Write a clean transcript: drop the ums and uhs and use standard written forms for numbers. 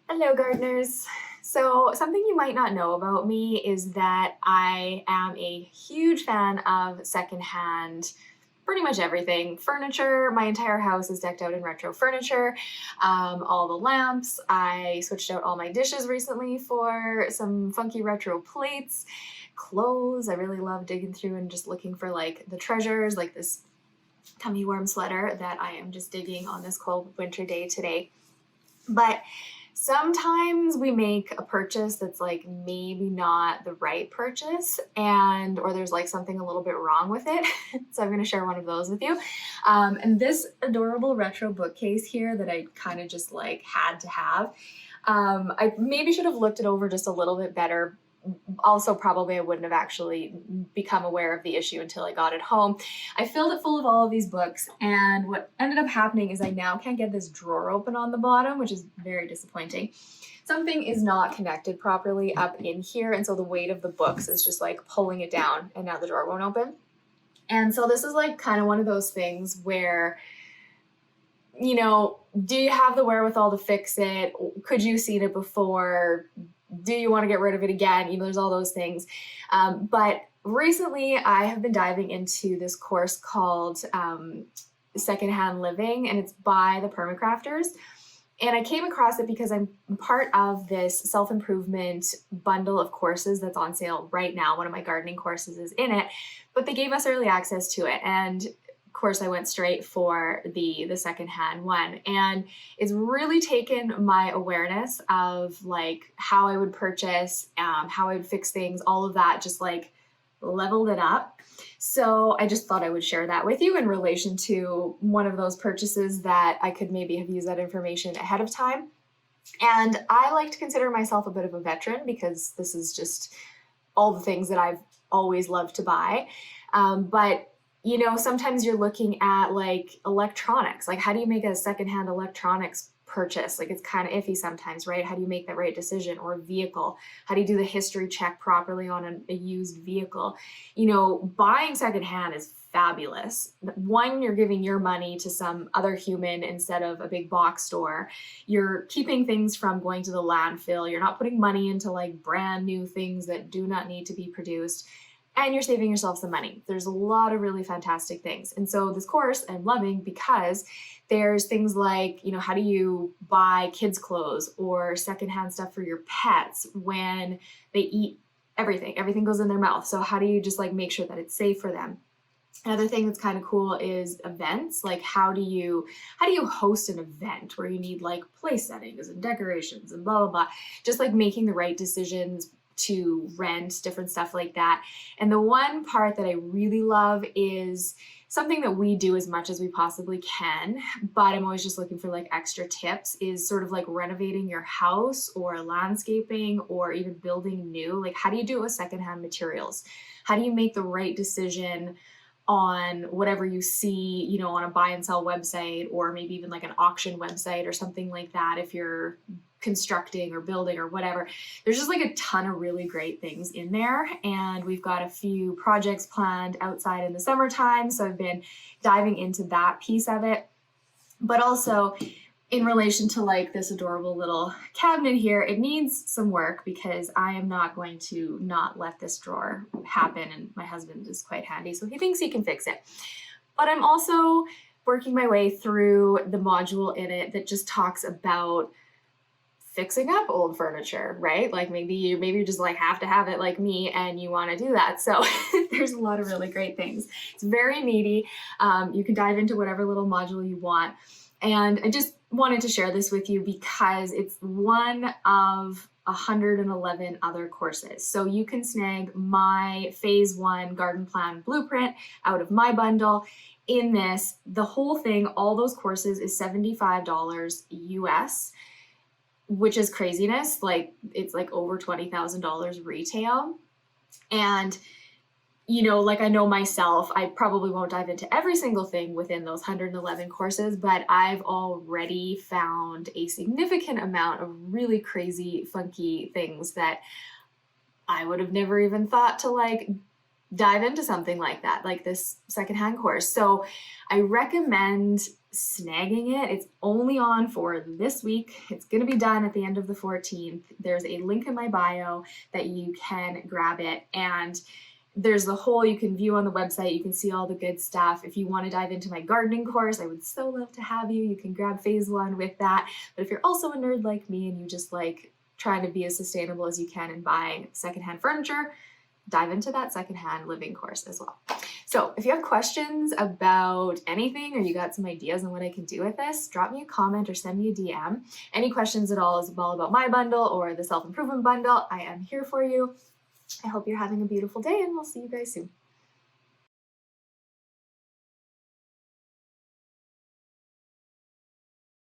Hello, gardeners. So something you might not know about me is that I am a huge fan of secondhand, pretty much everything. Furniture, my entire house is decked out in retro furniture. All the lamps, I switched out all my dishes recently for some funky retro plates. Clothes, I really love digging through and just looking for like the treasures, like this tummy worm sweater that I am just digging on this cold winter day today. But sometimes we make a purchase that's like maybe not the right purchase or there's like something a little bit wrong with it. So I'm going to share one of those with you. And this adorable retro bookcase here that I kind of just like had to have. I maybe should have looked it over just a little bit better. Also, probably I wouldn't have actually become aware of the issue until I got it home. I filled it full of all of these books, and what ended up happening is I now can't get this drawer open on the bottom, which is very disappointing. Something is not connected properly up in here, and so the weight of the books is just like pulling it down, and now the drawer won't open. And so this is like kind of one of those things where, do you have the wherewithal to fix it? Could you see it before? Do you want to get rid of it again? There's all those things. But recently I have been diving into this course called Secondhand Living, and it's by the Permacrafters. And I came across it because I'm part of this self-improvement bundle of courses that's on sale right now. One of my gardening courses is in it, but they gave us early access to it. And of course, I went straight for the secondhand one, and it's really taken my awareness of like how I would purchase, how I would fix things, all of that, just like leveled it up. So I just thought I would share that with you in relation to one of those purchases that I could maybe have used that information ahead of time. And I like to consider myself a bit of a veteran because this is just all the things that I've always loved to buy. But sometimes you're looking at like electronics, like how do you make a secondhand electronics purchase? Like it's kind of iffy sometimes, right? How do you make that right decision? Or a vehicle, how do you do the history check properly on a used vehicle? Buying secondhand is fabulous. One, you're giving your money to some other human instead of a big box store. You're keeping things from going to the landfill. You're not putting money into like brand new things that do not need to be produced. And you're saving yourself some money. There's a lot of really fantastic things. And so this course I'm loving because there's things like, how do you buy kids' clothes or secondhand stuff for your pets when they eat everything? Everything goes in their mouth. So how do you just like make sure that it's safe for them? Another thing that's kind of cool is events. Like how do you host an event where you need like place settings and decorations and blah, blah, blah. Just like making the right decisions to rent, different stuff like that. And the one part that I really love is something that we do as much as we possibly can, but I'm always just looking for like extra tips, is sort of like renovating your house or landscaping or even building new. Like how do you do it with secondhand materials? How do you make the right decision on whatever you see, on a buy and sell website, or maybe even like an auction website or something like that if you're constructing or building or whatever. There's just like a ton of really great things in there, and we've got a few projects planned outside in the summertime, so I've been diving into that piece of it. But also in relation to like this adorable little cabinet here, it needs some work because I am not going to not let this drawer happen, and my husband is quite handy, so he thinks he can fix it. But I'm also working my way through the module in it that just talks about fixing up old furniture, right? Like maybe you just like have to have it like me and you want to do that. So there's a lot of really great things. It's very meaty. You can dive into whatever little module you want. And I just wanted to share this with you because it's one of 111 other courses. So you can snag my phase 1 garden plan blueprint out of my bundle. In this, the whole thing, all those courses is $75 US, which is craziness. Like it's like over $20,000 retail. And like I know myself, I probably won't dive into every single thing within those 111 courses, but I've already found a significant amount of really crazy, funky things that I would have never even thought to like dive into something like that, like this secondhand course. So I recommend snagging it. It's only on for this week. It's going to be done at the end of the 14th. There's a link in my bio that you can grab it, and there's the whole, you can view on the website, you can see all the good stuff. If you want to dive into my gardening course, I would so love to have you. You can grab phase 1 with that. But if you're also a nerd like me and you just like trying to be as sustainable as you can in buying secondhand furniture, dive into that secondhand living course as well. So if you have questions about anything, or you got some ideas on what I can do with this, drop me a comment or send me a DM. Any questions at all about my bundle or the self-improvement bundle, I am here for you. I hope you're having a beautiful day, and we'll see you guys soon.